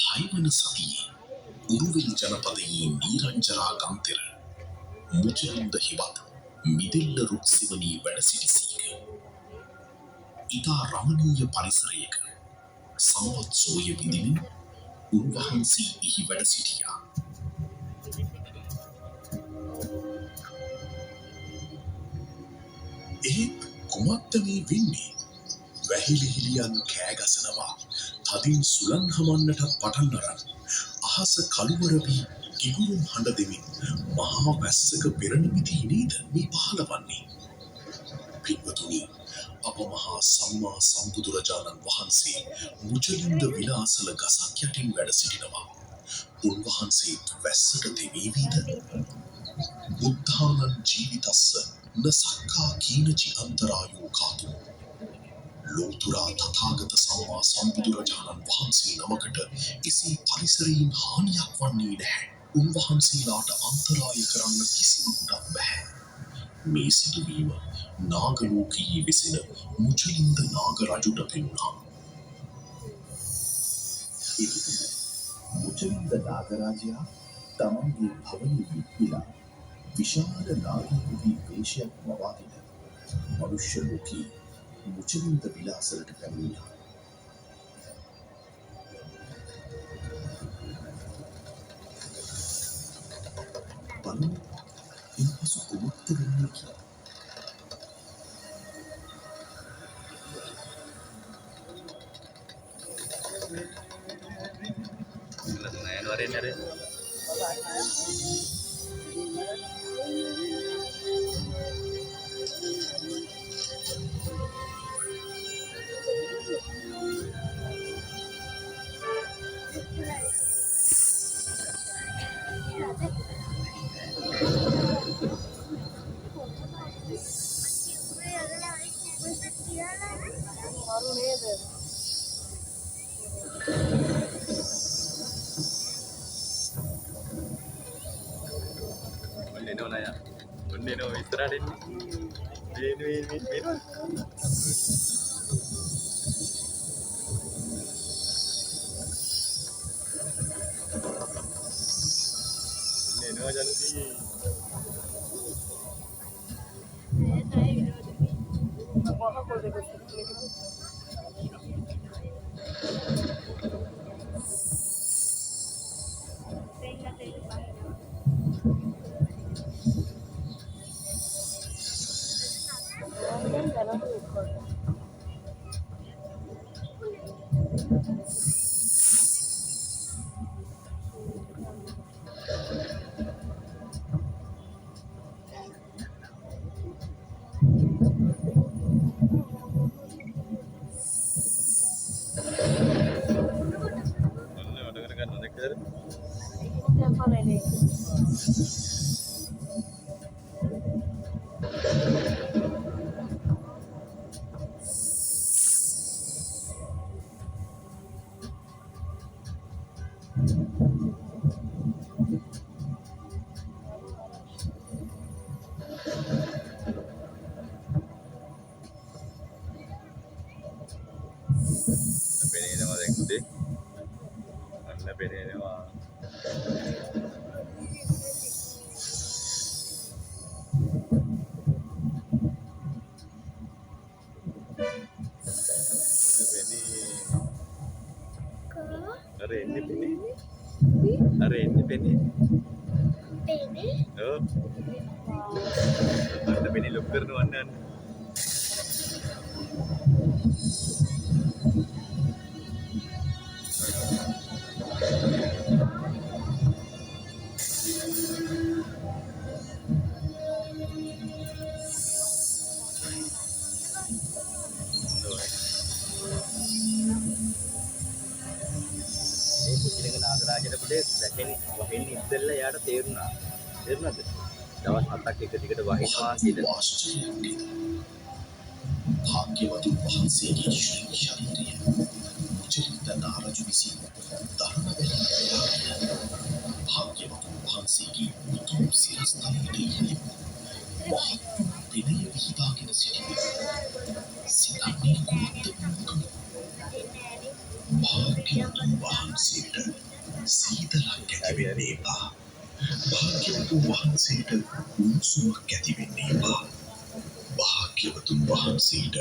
හයවන සතියේ උරුවෙල් ජනපදයේ නීරංජරා ගම්තෙර මුචලින්ද හිවත් මිදෙල්ල රුක්සිවනී වැඩ සිටි සීක. ඉතා රමණීය පරිසරයක සම්වත් සෝය විඳිමින් උන්වහන්සේ එහි වැඩ සිටියා. ඒත් කුමක්ද මේ වෙන්නේ? වැහිලිහිලියන් කෑගසනවා. තදින් සුළං හමන්නට පටන් අරන් අහස කළුවර වී ඉගුරුම් හඬ දෙමින් මහා වැස්සක පෙරනිමිති නේද මේ පහළවන්නේ. පින්වතුනි, අප මහා සම්මා සම්බුදුරජාණන් වහන්සේ මුචලින්ද විලාසල ගසක් යටින් වැඩ සිටිනවා. උන්වහන්සේත් වැස්සට දෙවීවිද? බුද්ධානං ජීවිතස්ස න සක්කා කීනචි අන්තරායෝ කාතු. ලෝතුරා තථාගත සම්මා සම්බුදුරජාණන් වහන්සේ නමකට එසේ පරිසරයෙන් හානියක් වන්නේ නැහැ. උන්වහන්සේලාට අන්තරාය කරන්න කිසිවකුටත් බැහැ. මේ සිදුවීම නාගලෝකයේ විසින මුචලින්ද නාග රජුට පෙනුණා. මුචලින්ද නාගරාජයා තමන්ගේ භවනයේ පිලා විශාල නාගයෙකුගේ වේශයක් මවාගෙන මනුෂ්‍ය ලෝකයේ මුචලින්ද විලාසලට පැමිණියා. බලමු ඉන්පසු කුමක්ද වෙන්නේ කියලා. වහින්න ඉස්සෙල්ලා යාට තේරුණා. තේරුණාද? දවස් 7ක් එක දිගට වහිනවා කියලා. භාග්‍යවතුන් වහන්සේගේ ශ්‍රී ශරීරය මුචලින්ද නාරජු විසින් දරණ බැලී භාග්‍යවතුන් වහන්සේගේ උතුම් සිරස්තලයට ඉහළින් මහත් විනය විහිදාගෙන සිටින සිතන්නේ කුමක්ද? භාග්‍යවතුන් වහන්සේට එපා. භාග්‍යවතුන් වහන්සේට උණුසුමක් ඇති වෙන්න එපා. භාග්‍යවතුන් වහන්සේට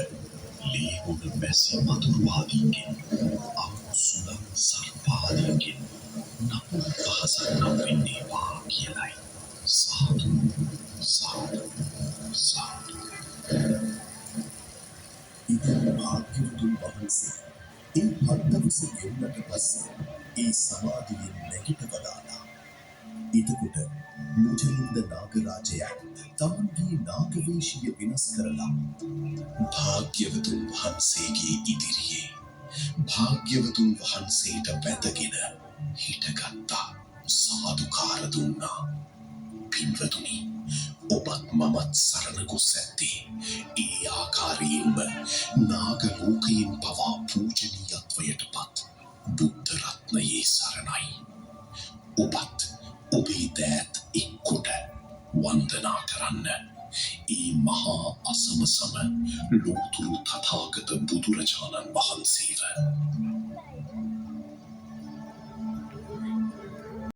ලේගොඩ මැසි මතුරුවාදීන්ගෙන් අමුසුලම් සර්පාදීන්ගෙන් නපුරු පහසක් නම් වෙන්න එපා කියලයි. සාදු සාදු සාදු. ඉතින් භාග්‍යවතුන් වහන්සේ ඒ හත්දවස ගෙවුනට පස්සේ ඒ සමාධියෙන් නැගිට වදාලා. එතකොට මුචලින්ද නාගරාජයා තමන්ගේ නාගවේශය වෙනස් කරලා භාග්‍යවතුන් වහන්සේගේ ඉදිරියේ භාග්‍යවතුන් වහන්සේට වැඳගෙන හිටගත්තා. සාදුකාර දුන්නා. පින්වතුනි, ඔබත් මමත් සරණ ගොස් ඇත්තේ ඒ ආකාරයෙන්ම නාග ලෝකයෙන් පවා පූජනීයත්වයට පත් බුද්ධ රත්නයේ සරණයි. ඔබත් ඔබේ දෑත් එක්කොට වන්දනා කරන්න ඒ මහා අසමසම ලෝතුරු තථාගත බුදුරජාණන් වහන්සේව.